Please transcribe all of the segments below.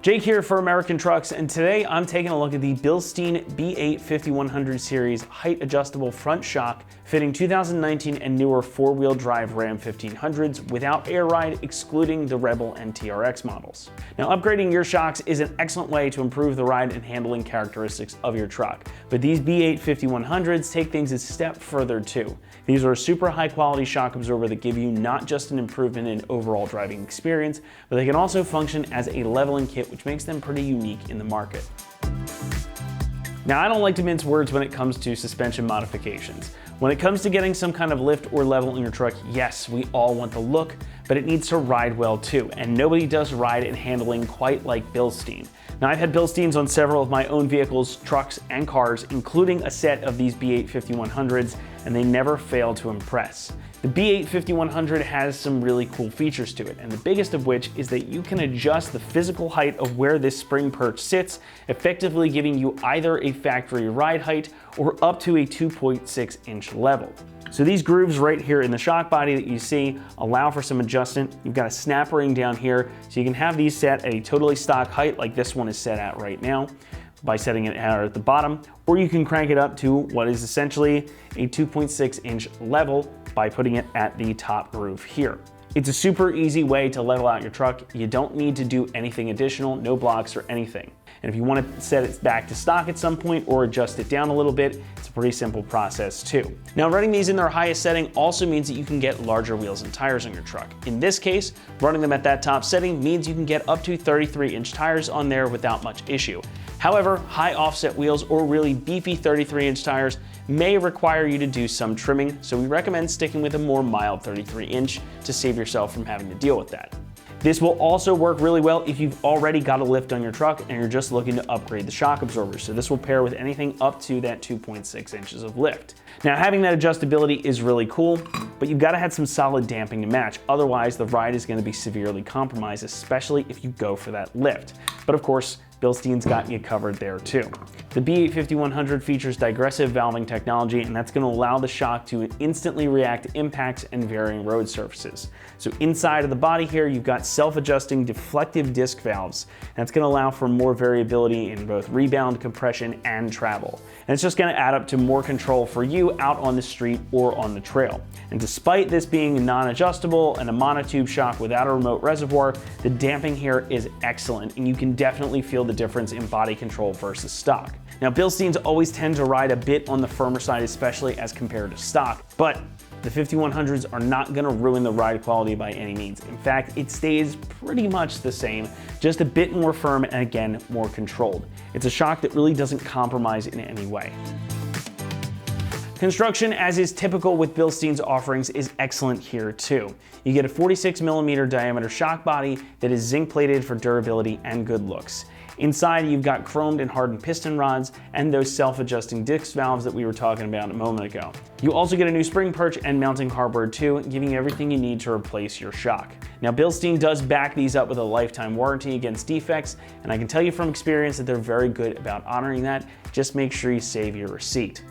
Jake here for American Trucks, and today I'm taking a look at the Bilstein B8 5100 series height adjustable front shock fitting 2019 and newer four-wheel drive Ram 1500s without air ride, excluding the Rebel and TRX models. Now, upgrading your shocks is an excellent way to improve the ride and handling characteristics of your truck, but these B8 5100s take things a step further too. These are a super high quality shock absorber that give you not just an improvement in overall driving experience, but they can also function as a leveling kit, which makes them pretty unique in the market. Now, I don't like to mince words when it comes to suspension modifications. When it comes to getting some kind of lift or level in your truck, yes, we all want the look, but it needs to ride well too, and nobody does ride and handling quite like Bilstein. Now, I've had Bilsteins on several of my own vehicles, trucks, and cars, including a set of these B8 5100s, and they never fail to impress. The B8 5100 has some really cool features to it, and the biggest of which is that you can adjust the physical height of where this spring perch sits, effectively giving you either a factory ride height or up to a 2.6 inch level. So these grooves right here in the shock body that you see allow for some adjustment. You've got a snap ring down here, so you can have these set at a totally stock height like this one is set at right now by setting it at the bottom, or you can crank it up to what is essentially a 2.6 inch level by putting it at the top groove here. It's a super easy way to level out your truck. You don't need to do anything additional, no blocks or anything. And if you want to set it back to stock at some point or adjust it down a little bit, it's a pretty simple process too. Now, running these in their highest setting also means that you can get larger wheels and tires on your truck. In this case, running them at that top setting means you can get up to 33-inch tires on there without much issue. However, high offset wheels or really beefy 33-inch tires may require you to do some trimming, so we recommend sticking with a more mild 33-inch to save yourself from having to deal with that. This will also work really well if you've already got a lift on your truck and you're just looking to upgrade the shock absorbers. So this will pair with anything up to that 2.6 inches of lift. Now, having that adjustability is really cool, but you've got to have some solid damping to match. Otherwise, the ride is going to be severely compromised, especially if you go for that lift. But of course, Bilstein's got you covered there too. The B8 5100 features digressive valving technology, and that's going to allow the shock to instantly react to impacts and varying road surfaces. So inside of the body here, you've got self-adjusting deflective disc valves. That's going to allow for more variability in both rebound, compression, and travel. And it's just going to add up to more control for you out on the street or on the trail. And despite this being non-adjustable and a monotube shock without a remote reservoir, the damping here is excellent, and you can definitely feel the difference in body control versus stock. Now, Bilsteins always tend to ride a bit on the firmer side, especially as compared to stock, but the 5100s are not going to ruin the ride quality by any means. In fact, it stays pretty much the same, just a bit more firm and again, more controlled. It's a shock that really doesn't compromise in any way. Construction, as is typical with Bilstein's offerings, is excellent here too. You get a 46mm diameter shock body that is zinc plated for durability and good looks. Inside, you've got chromed and hardened piston rods and those self-adjusting disc valves that we were talking about a moment ago. You also get a new spring perch and mounting hardware too, giving you everything you need to replace your shock. Now, Bilstein does back these up with a lifetime warranty against defects, and I can tell you from experience that they're very good about honoring that. Just make sure you save your receipt.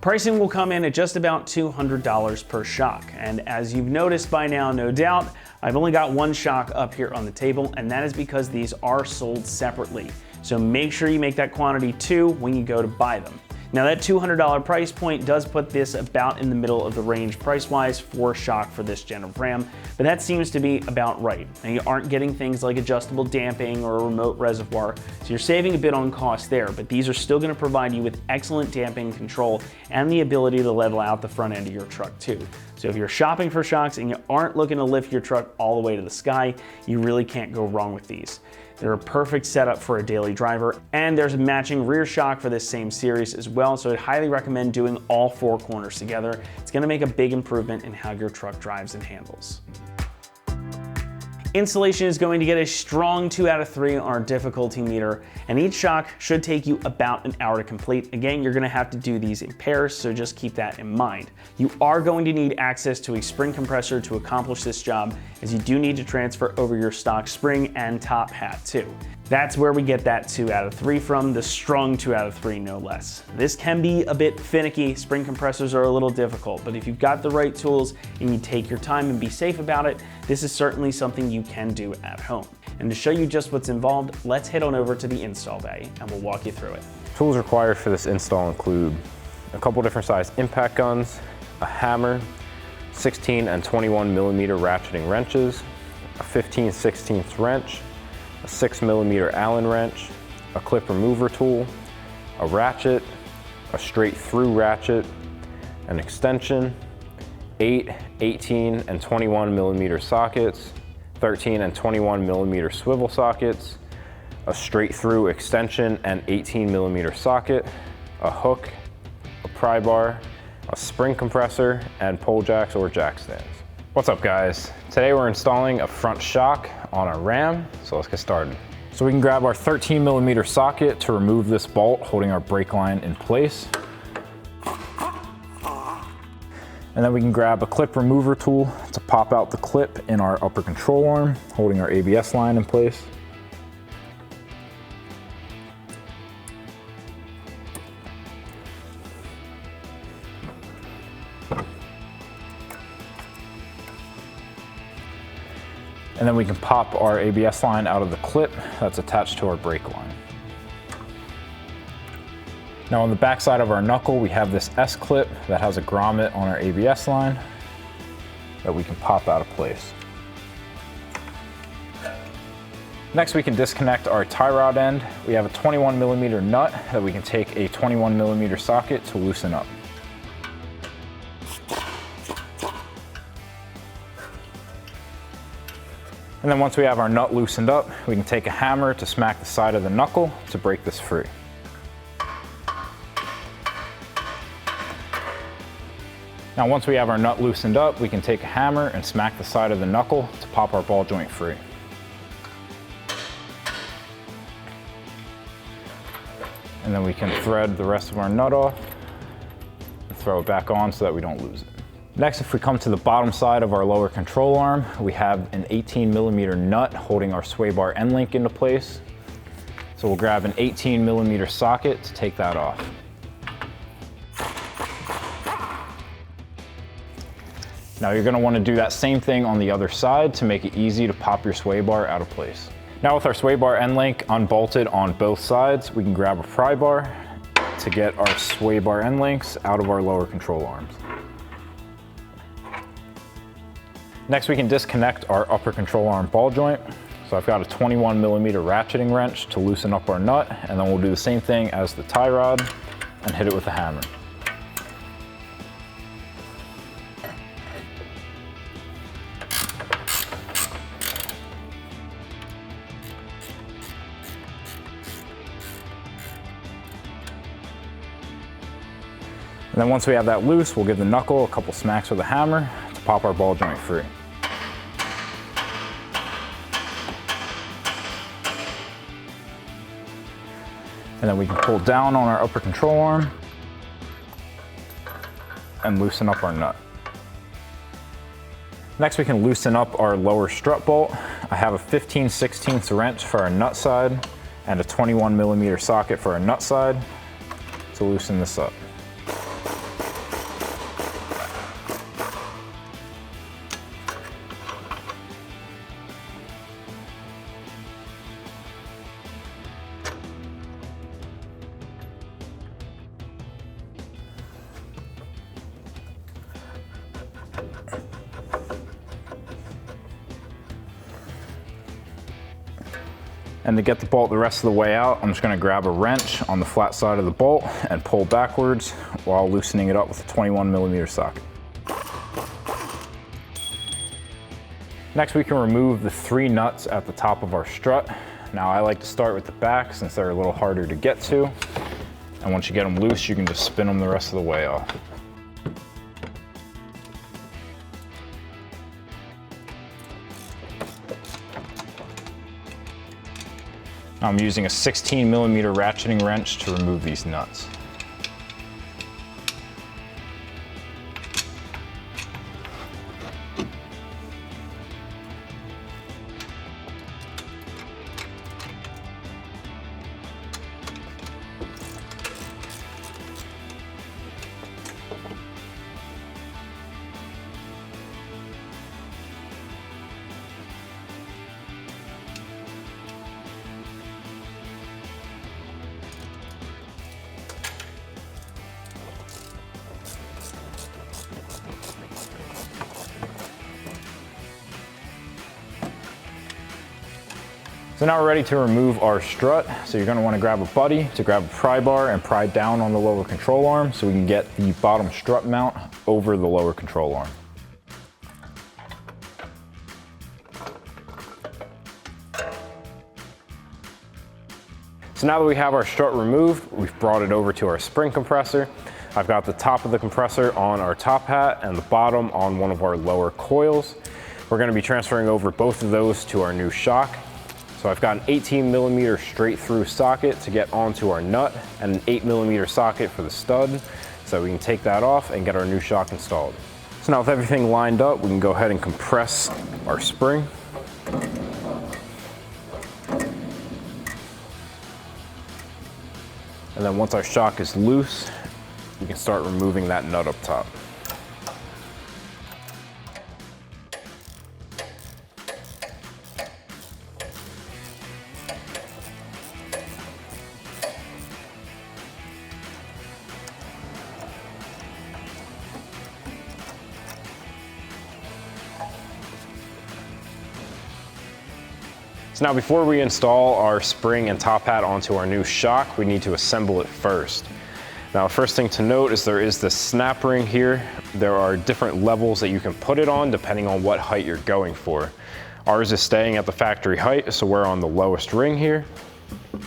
Pricing will come in at just about $200 per shock, and as you've noticed by now, no doubt, I've only got one shock up here on the table, and that is because these are sold separately. So make sure you make that quantity too when you go to buy them. Now, that $200 price point does put this about in the middle of the range price-wise for shock for this gen of Ram, but that seems to be about right. Now, you aren't getting things like adjustable damping or a remote reservoir, so you're saving a bit on cost there, but these are still going to provide you with excellent damping control and the ability to level out the front end of your truck too. So if you're shopping for shocks and you aren't looking to lift your truck all the way to the sky, you really can't go wrong with these. They're a perfect setup for a daily driver, and there's a matching rear shock for this same series as well, so I'd highly recommend doing all four corners together. It's going to make a big improvement in how your truck drives and handles. Installation is going to get a strong 2 out of 3 on our difficulty meter, and each shock should take you about an hour to complete. Again, you're going to have to do these in pairs, so just keep that in mind. You are going to need access to a spring compressor to accomplish this job, as you do need to transfer over your stock spring and top hat too. That's where we get that 2 out of 3 from, the strong 2 out of 3 no less. This can be a bit finicky. Spring compressors are a little difficult, but if you've got the right tools and you take your time and be safe about it, this is certainly something you can do at home. And to show you just what's involved, let's head on over to the install bay and we'll walk you through it. Tools required for this install include a couple different size impact guns, a hammer, 16 and 21 millimeter ratcheting wrenches, a 15/16 wrench, a 6 millimeter Allen wrench, a clip remover tool, a ratchet, a straight through ratchet, an extension, 8, 18 and 21 millimeter sockets, 13 and 21 millimeter swivel sockets, a straight through extension and 18 millimeter socket, a hook, a pry bar, a spring compressor, and pole jacks or jack stands. What's up guys? Today we're installing a front shock on our Ram, so let's get started. So we can grab our 13 millimeter socket to remove this bolt holding our brake line in place. And then we can grab a clip remover tool to pop out the clip in our upper control arm, holding our ABS line in place. And then we can pop our ABS line out of the clip that's attached to our brake line. Now on the back side of our knuckle, we have this S-clip that has a grommet on our ABS line that we can pop out of place. Next, we can disconnect our tie rod end. We have a 21 millimeter nut that we can take a 21 millimeter socket to loosen up. And then once we have our nut loosened up, we can take a hammer to smack the side of the knuckle to break this free. Now once we have our nut loosened up, we can take a hammer and smack the side of the knuckle to pop our ball joint free. And then we can thread the rest of our nut off and throw it back on so that we don't lose it. Next, if we come to the bottom side of our lower control arm, we have an 18 millimeter nut holding our sway bar end link into place. So we'll grab an 18 millimeter socket to take that off. Now you're going to want to do that same thing on the other side to make it easy to pop your sway bar out of place. Now with our sway bar end link unbolted on both sides, we can grab a pry bar to get our sway bar end links out of our lower control arms. Next, we can disconnect our upper control arm ball joint. So I've got a 21 millimeter ratcheting wrench to loosen up our nut, and then we'll do the same thing as the tie rod and hit it with a hammer. And then once we have that loose, we'll give the knuckle a couple smacks with a hammer to pop our ball joint free. And then we can pull down on our upper control arm and loosen up our nut. Next, we can loosen up our lower strut bolt. I have a 15/16 wrench for our nut side and a 21 millimeter socket for our nut side to loosen this up. And to get the bolt the rest of the way out, I'm just going to grab a wrench on the flat side of the bolt and pull backwards while loosening it up with a 21 millimeter socket. Next, we can remove the 3 nuts at the top of our strut. Now I like to start with the back since they're a little harder to get to. And once you get them loose, you can just spin them the rest of the way off. I'm using a 16 millimeter ratcheting wrench to remove these nuts. So now we're ready to remove our strut. So you're gonna wanna grab a buddy to grab a pry bar and pry down on the lower control arm so we can get the bottom strut mount over the lower control arm. So now that we have our strut removed, we've brought it over to our spring compressor. I've got the top of the compressor on our top hat and the bottom on one of our lower coils. We're gonna be transferring over both of those to our new shock. So I've got an 18mm straight through socket to get onto our nut and an 8mm socket for the stud. So we can take that off and get our new shock installed. So now with everything lined up, we can go ahead and compress our spring. And then once our shock is loose, we can start removing that nut up top. So now before we install our spring and top hat onto our new shock, we need to assemble it first. Now, first thing to note is there is this snap ring here. There are different levels that you can put it on depending on what height you're going for. Ours is staying at the factory height, so we're on the lowest ring here. And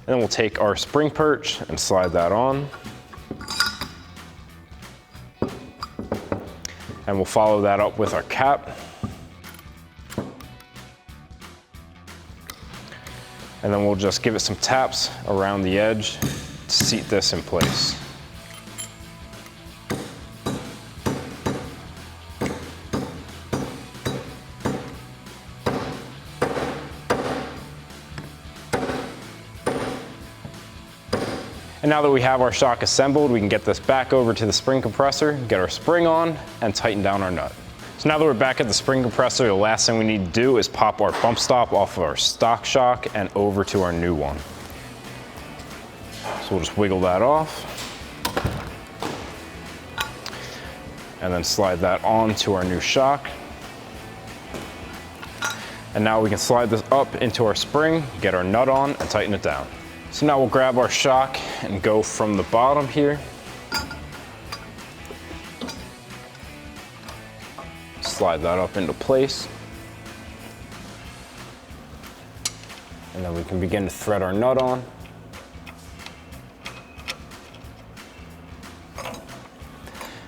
then we'll take our spring perch and slide that on. And we'll follow that up with our cap. And then we'll just give it some taps around the edge to seat this in place. And now that we have our shock assembled, we can get this back over to the spring compressor, get our spring on, and tighten down our nut. So now that we're back at the spring compressor, the last thing we need to do is pop our bump stop off of our stock shock and over to our new one. So we'll just wiggle that off. And then slide that on to our new shock. And now we can slide this up into our spring, get our nut on, and tighten it down. So now we'll grab our shock and go from the bottom here. Slide that up into place. And then we can begin to thread our nut on.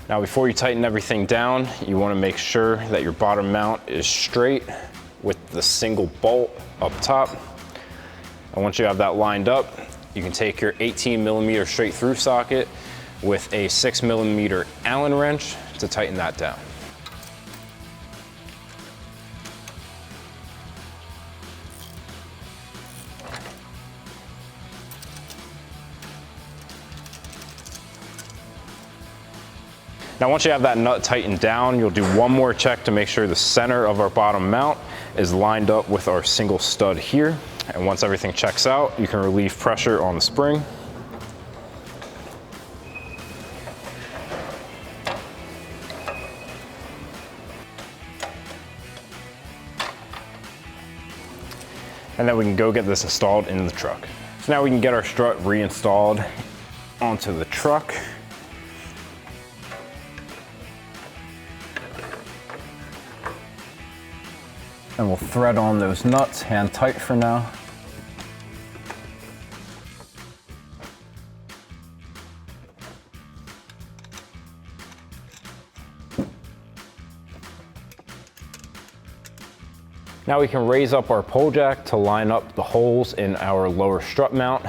Now before you tighten everything down, you want to make sure that your bottom mount is straight with the single bolt up top. And once you have that lined up, you can take your 18mm straight through socket with a 6mm Allen wrench to tighten that down. Now once you have that nut tightened down, you'll do one more check to make sure the center of our bottom mount is lined up with our single stud here. And once everything checks out, you can relieve pressure on the spring. And then we can go get this installed in the truck. So now we can get our strut reinstalled onto the truck. And we'll thread on those nuts hand tight for now. Now we can raise up our pole jack to line up the holes in our lower strut mount.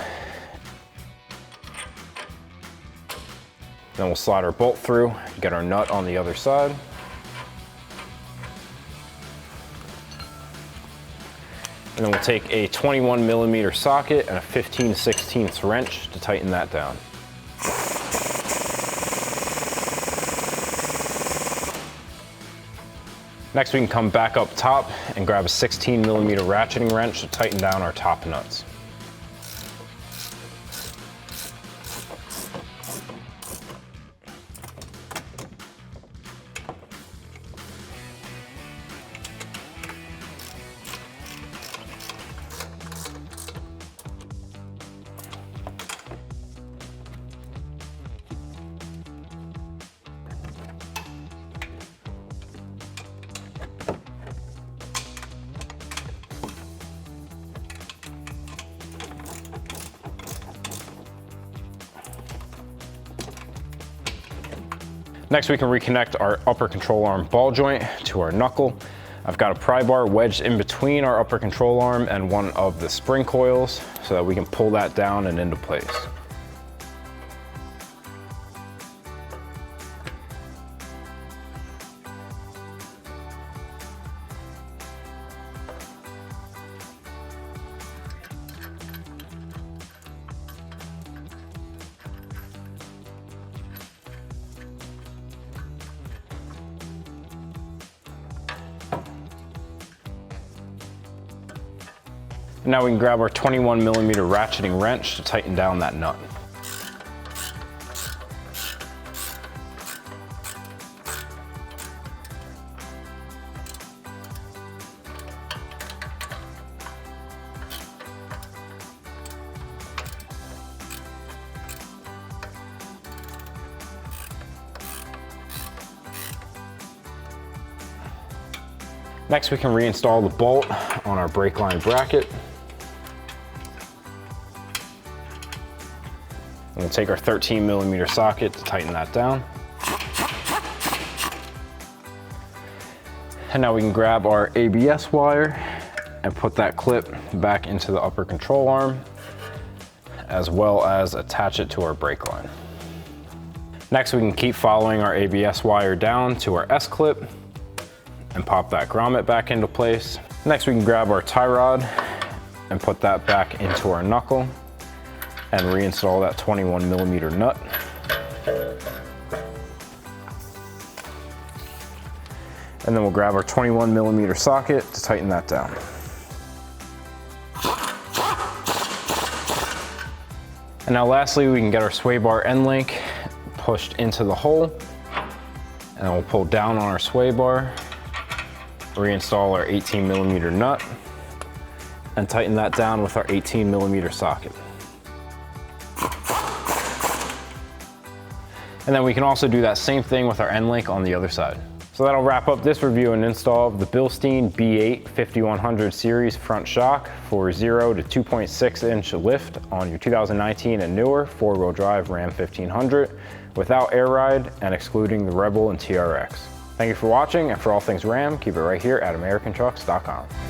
Then we'll slide our bolt through, get our nut on the other side. And then we'll take a 21mm socket and a 15/16 wrench to tighten that down. Next, we can come back up top and grab a 16mm ratcheting wrench to tighten down our top nuts. Next, we can reconnect our upper control arm ball joint to our knuckle. I've got a pry bar wedged in between our upper control arm and one of the spring coils so that we can pull that down and into place. Now we can grab our 21 millimeter ratcheting wrench to tighten down that nut. Next, we can reinstall the bolt on our brake line bracket. And we'll take our 13 millimeter socket to tighten that down. And now we can grab our ABS wire and put that clip back into the upper control arm, as well as attach it to our brake line. Next, we can keep following our ABS wire down to our S-clip and pop that grommet back into place. Next, we can grab our tie rod and put that back into our knuckle and reinstall that 21 millimeter nut. And then we'll grab our 21 millimeter socket to tighten that down. And now lastly, we can get our sway bar end link pushed into the hole, and then we'll pull down on our sway bar, reinstall our 18 millimeter nut, and tighten that down with our 18 millimeter socket. And then we can also do that same thing with our end link on the other side. So that'll wrap up this review and install of the Bilstein B8 5100 series front shock for 0 to 2.6 inch lift on your 2019 and newer 4-wheel drive Ram 1500 without air ride and excluding the Rebel and TRX. Thank you for watching, and for all things Ram, keep it right here at AmericanTrucks.com.